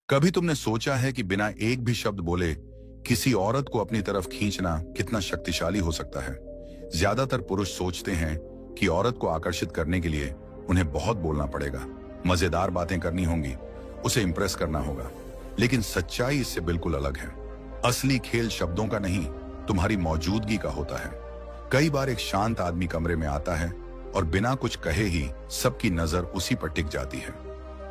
कभी तुमने सोचा है कि बिना एक भी शब्द बोले किसी औरत को अपनी तरफ खींचना कितना शक्तिशाली हो सकता है? ज्यादातर पुरुष सोचते हैं कि औरत को आकर्षित करने के लिए उन्हें बहुत बोलना पड़ेगा, मजेदार बातें करनी होंगी, उसे इंप्रेस करना होगा। लेकिन सच्चाई इससे बिल्कुल अलग है। असली खेल शब्दों का नहीं, तुम्हारी मौजूदगी का होता है। कई बार एक शांत आदमी कमरे में आता है और बिना कुछ कहे ही सबकी नजर उसी पर टिक जाती है।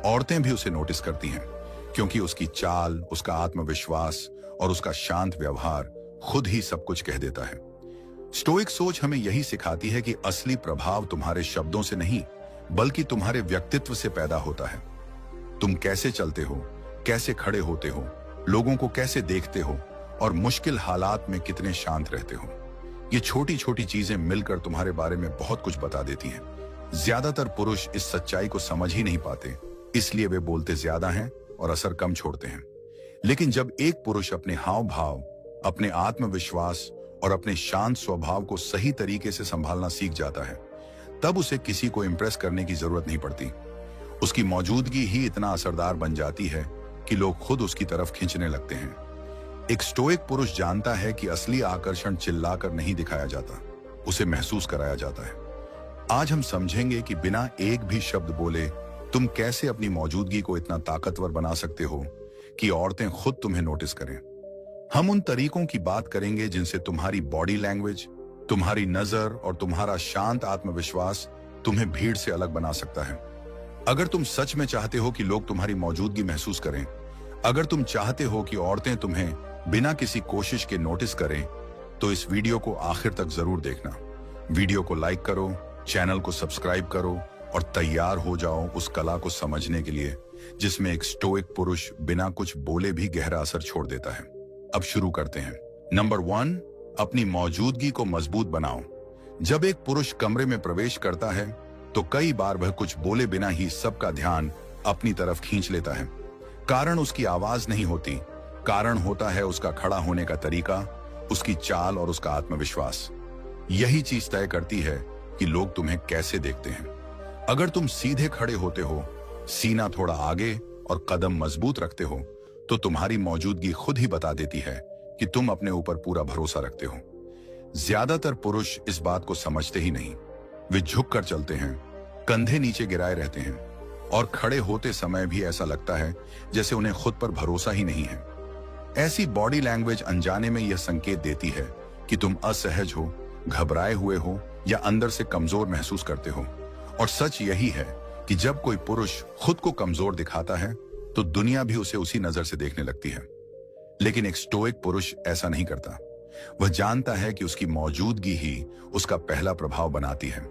औरतें भी उसे नोटिस करती हैं, क्योंकि उसकी चाल, उसका आत्मविश्वास और उसका शांत व्यवहार खुद ही सब कुछ कह देता है। स्टोइक सोच हमें यही सिखाती है कि असली प्रभाव तुम्हारे शब्दों से नहीं, बल्कि तुम्हारे व्यक्तित्व से पैदा होता है। तुम कैसे चलते हो, कैसे खड़े होते हो, लोगों को कैसे देखते हो और मुश्किल हालात में कितने शांत रहते हो। ये छोटी छोटी चीजें मिलकर तुम्हारे बारे में बहुत कुछ बता देती हैं। ज्यादातर पुरुष इस सच्चाई को समझ ही नहीं पाते, इसलिए वे बोलते ज्यादा हैं और असर कम छोड़ते हैं। लेकिन जब एक पुरुष अपने हाव भाव, अपने आत्मविश्वास और अपने शांत स्वभाव को सही तरीके से संभालना सीख जाता है, तब उसे किसी को इंप्रेस करने की जरूरत नहीं पड़ती। उसकी मौजूदगी ही इतना असरदार बन जाती है कि लोग खुद उसकी तरफ खींचने लगते हैं। एक स्टोइक पुरुष जानता है कि असली आकर्षण चिल्लाकर नहीं दिखाया जाता, उसे महसूस कराया जाता है। आज हम समझेंगे कि बिना एक भी शब्द बोले तुम कैसे अपनी मौजूदगी को इतना ताकतवर बना सकते हो कि औरतें खुद तुम्हें नोटिस करें। हम उन तरीकों की बात करेंगे जिनसे तुम्हारी बॉडी लैंग्वेज, तुम्हारी नजर और तुम्हारा शांत आत्मविश्वास तुम्हें भीड़ से अलग बना सकता है। अगर तुम सच में चाहते हो कि लोग तुम्हारी मौजूदगी महसूस करें, अगर तुम चाहते हो कि औरतें तुम्हें बिना किसी कोशिश के नोटिस करें, तो इस वीडियो को आखिर तक जरूर देखना। वीडियो को लाइक करो, चैनल को सब्सक्राइब करो और तैयार हो जाओ उस कला को समझने के लिए जिसमें एक स्टोइक पुरुष बिना कुछ बोले भी गहरा असर छोड़ देता है। अब शुरू करते हैं। नंबर 1, अपनी मौजूदगी को मजबूत बनाओ। जब एक पुरुष कमरे में प्रवेश करता है तो कई बार वह कुछ बोले बिना ही सबका ध्यान अपनी तरफ खींच लेता है। कारण उसकी आवाज नहीं होती, कारण होता है उसका खड़ा होने का तरीका, उसकी चाल और उसका आत्मविश्वास। यही चीज तय करती है कि लोग तुम्हें कैसे देखते हैं। अगर तुम सीधे खड़े होते हो, सीना थोड़ा आगे और कदम मजबूत रखते हो, तो तुम्हारी मौजूदगी खुद ही बता देती है कि तुम अपने ऊपर पूरा भरोसा रखते हो। ज्यादातर पुरुष इस बात को समझते ही नहीं। वे झुक कर चलते हैं, कंधे नीचे गिराए रहते हैं और खड़े होते समय भी ऐसा लगता है जैसे उन्हें खुद पर भरोसा ही नहीं है। ऐसी बॉडी लैंग्वेज अनजाने में यह संकेत देती है कि तुम असहज हो, घबराए हुए हो या अंदर से कमजोर महसूस करते हो। और सच यही है कि जब कोई पुरुष खुद को कमजोर दिखाता है तो दुनिया भी उसे उसी नजर से देखने लगती है। लेकिन एक स्टोइक पुरुष ऐसा नहीं करता। वह जानता है कि उसकी मौजूदगी ही उसका पहला प्रभाव बनाती है,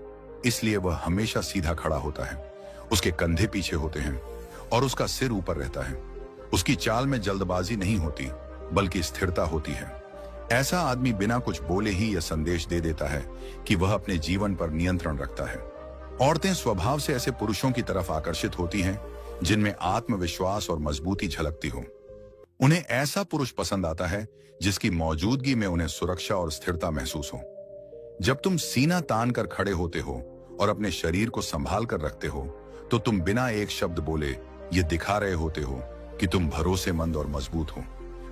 इसलिए वह हमेशा सीधा खड़ा होता है, उसके कंधे पीछे होते हैं और उसका सिर ऊपर रहता है। उसकी चाल में जल्दबाजी नहीं होती, बल्कि स्थिरता होती है। ऐसा आदमी बिना कुछ बोले ही यह संदेश दे देता है कि वह अपने जीवन पर नियंत्रण रखता है। औरतें स्वभाव से ऐसे पुरुषों की तरफ आकर्षित होती हैं जिनमें आत्मविश्वास और मजबूती झलकती हो। उन्हें ऐसा पुरुष पसंद आता है जिसकी मौजूदगी में उन्हें सुरक्षा और स्थिरता महसूस हो। जब तुम सीना तान कर खड़े होते हो और अपने शरीर को संभाल कर रखते हो, तो तुम बिना एक शब्द बोले ये दिखा रहे होते हो कि तुम भरोसेमंद और मजबूत हो।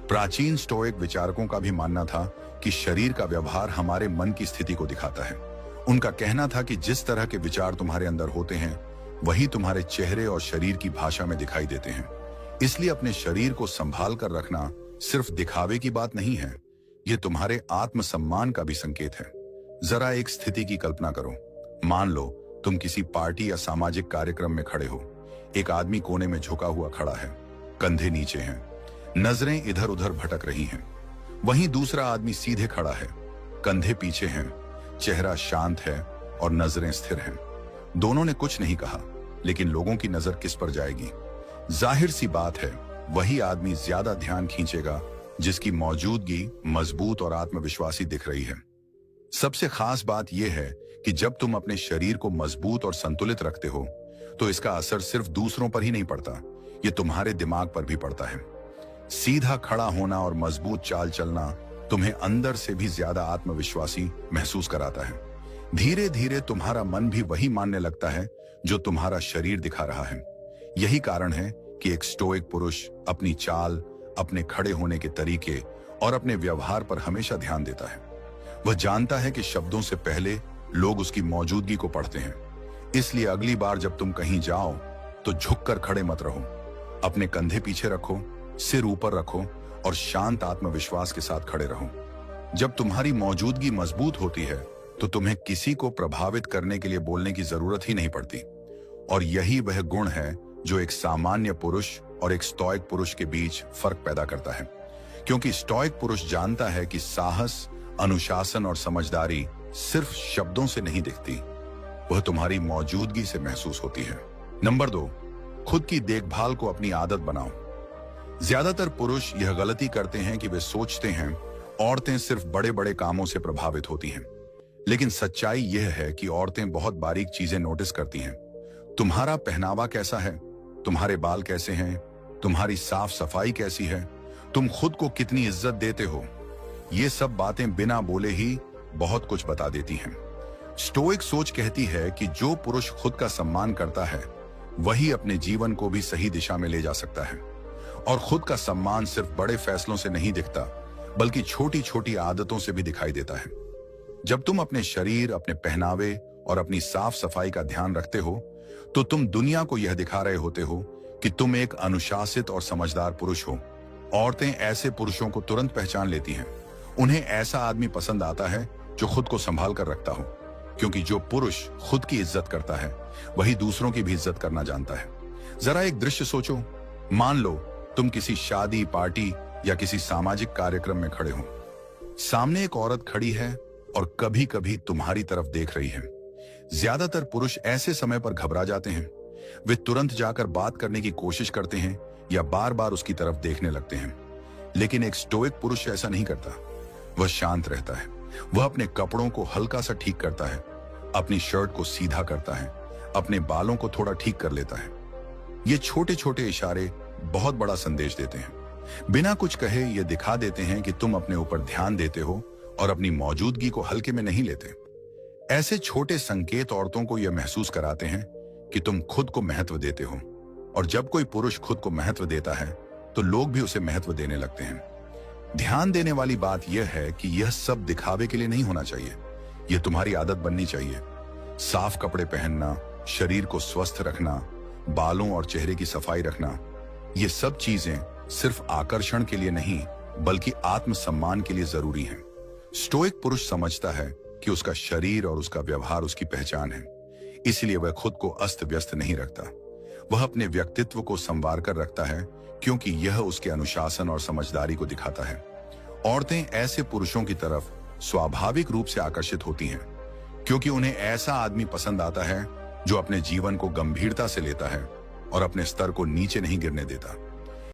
प्राचीन स्टोइक विचारकों का भी मानना था कि शरीर का व्यवहार हमारे मन की स्थिति को दिखाता है। उनका कहना था कि जिस तरह के विचार तुम्हारे अंदर होते हैं, वही तुम्हारे चेहरे और शरीर की भाषा में दिखाई देते हैं। इसलिए अपने शरीर को संभाल कर रखना सिर्फ दिखावे की बात नहीं है, यह तुम्हारे आत्मसम्मान का भी संकेत है। जरा एक स्थिति की कल्पना करो। मान लो तुम किसी पार्टी या सामाजिक कार्यक्रम में खड़े हो। एक आदमी कोने में झुका हुआ खड़ा है, कंधे नीचे हैं, नजरें इधर उधर भटक रही हैं। वहीं दूसरा आदमी सीधे खड़ा है, कंधे पीछे हैं, चेहरा शांत है और नजरें स्थिर हैं। दोनों ने कुछ नहीं कहा, लेकिन लोगों की नजर किस पर जाएगी? जाहिर सी बात है, वही आदमी ज्यादा ध्यान खींचेगा जिसकी मौजूदगी मजबूत और आत्मविश्वासी दिख रही है। सबसे खास बात यह है कि जब तुम अपने शरीर को मजबूत और संतुलित रखते हो, तो इसका असर सिर्फ दूसरों पर ही नहीं पड़ता, ये तुम्हारे दिमाग पर भी पड़ता है। सीधा खड़ा होना और मजबूत चाल चलना तुम्हें अंदर से भी ज्यादा आत्मविश्वासी महसूस कराता है। धीरे धीरे तुम्हारा मन भी वही मानने लगता है जो तुम्हारा शरीर दिखा रहा है। यही कारण है कि एक स्टोइक पुरुष अपनी चाल, अपने खड़े होने के तरीके और अपने व्यवहार पर हमेशा ध्यान देता है। वह जानता है कि शब्दों से पहले लोग उसकी मौजूदगी को पढ़ते हैं। इसलिए अगली बार जब तुम कहीं जाओ तो झुककर खड़े मत रहो। अपने कंधे पीछे रखो, सिर ऊपर रखो और शांत आत्मविश्वास के साथ खड़े रहो। जब तुम्हारी मौजूदगी मजबूत होती है तो तुम्हें किसी को प्रभावित करने के लिए बोलने की जरूरत ही नहीं पड़ती। और यही वह गुण है जो एक सामान्य पुरुष और एक स्टोइक पुरुष के बीच फर्क पैदा करता है। क्योंकि स्टोइक पुरुष जानता है कि साहस, अनुशासन और समझदारी सिर्फ शब्दों से नहीं दिखती, वह तुम्हारी मौजूदगी से महसूस होती है। नंबर 2, खुद की देखभाल को अपनी आदत बनाओ। ज्यादातर पुरुष यह गलती करते हैं कि वे सोचते हैं औरतें सिर्फ बड़े बड़े कामों से प्रभावित होती हैं। लेकिन सच्चाई यह है कि औरतें बहुत बारीक चीजें नोटिस करती हैं। तुम्हारा पहनावा कैसा है, तुम्हारे बाल कैसे हैं, तुम्हारी साफ सफाई कैसी है, तुम खुद को कितनी इज्जत देते हो, ये सब बातें बिना बोले ही बहुत कुछ बता देती हैं। स्टोइक सोच कहती है कि जो पुरुष खुद का सम्मान करता है वही अपने जीवन को भी सही दिशा में ले जा सकता है। और खुद का सम्मान सिर्फ बड़े फैसलों से नहीं दिखता, बल्कि छोटी छोटी आदतों से भी दिखाई देता है। जब तुम अपने शरीर, अपने पहनावे और अपनी साफ सफाई का ध्यान रखते हो तो तुम दुनिया को यह दिखा रहे होते हो कि तुम एक अनुशासित और समझदार पुरुष हो। औरतें ऐसे पुरुषों को तुरंत पहचान लेती हैं। उन्हें ऐसा आदमी पसंद आता है जो खुद को संभाल कर रखता हो, क्योंकि जो पुरुष खुद की इज्जत करता है वही दूसरों की भी इज्जत करना जानता है। जरा एक दृश्य सोचो। मान लो तुम किसी शादी, पार्टी या किसी सामाजिक कार्यक्रम में खड़े हो। सामने एक औरत खड़ी है और कभी कभी तुम्हारी तरफ देख रही है। ज्यादातर पुरुष ऐसे समय पर घबरा जाते हैं। वे तुरंत जाकर बात करने की कोशिश करते हैं या बार बार उसकी तरफ देखने लगते हैं। लेकिन एक स्टोइक पुरुष ऐसा नहीं करता। वह शांत रहता है। वह अपने कपड़ों को हल्का सा ठीक करता है, अपनी शर्ट को सीधा करता है, अपने बालों को थोड़ा ठीक कर लेता है। ये छोटे छोटे इशारे बहुत बड़ा संदेश देते हैं। बिना कुछ कहे ये दिखा देते हैं कि तुम अपने ऊपर ध्यान देते हो और अपनी मौजूदगी को हल्के में नहीं लेते। ऐसे छोटे संकेत औरतों को यह महसूस कराते हैं कि तुम खुद को महत्व देते हो। और जब कोई पुरुष खुद को महत्व देता है तो लोग भी उसे महत्व देने लगते हैं। ध्यान देने वाली बात यह है कि यह सब दिखावे के लिए नहीं होना चाहिए। यह तुम्हारी आदत बननी चाहिए। साफ कपड़े पहनना, शरीर को स्वस्थ रखना, बालों और चेहरे की सफाई रखना, ये सब चीजें सिर्फ आकर्षण के लिए नहीं बल्कि आत्मसम्मान के लिए जरूरी हैं। स्टोइक पुरुष समझता है कि उसका शरीर और उसका व्यवहार उसकी पहचान है। इसलिए वह खुद को अस्त व्यस्त नहीं रखता। वह अपने व्यक्तित्व को संवार कर रखता है, क्योंकि यह उसके अनुशासन और समझदारी को दिखाता है। औरतें ऐसे पुरुषों की तरफ स्वाभाविक रूप से आकर्षित होती हैं, क्योंकि उन्हें ऐसा आदमी पसंद आता है जो अपने जीवन को गंभीरता से लेता है और अपने स्तर को नीचे नहीं गिरने देता।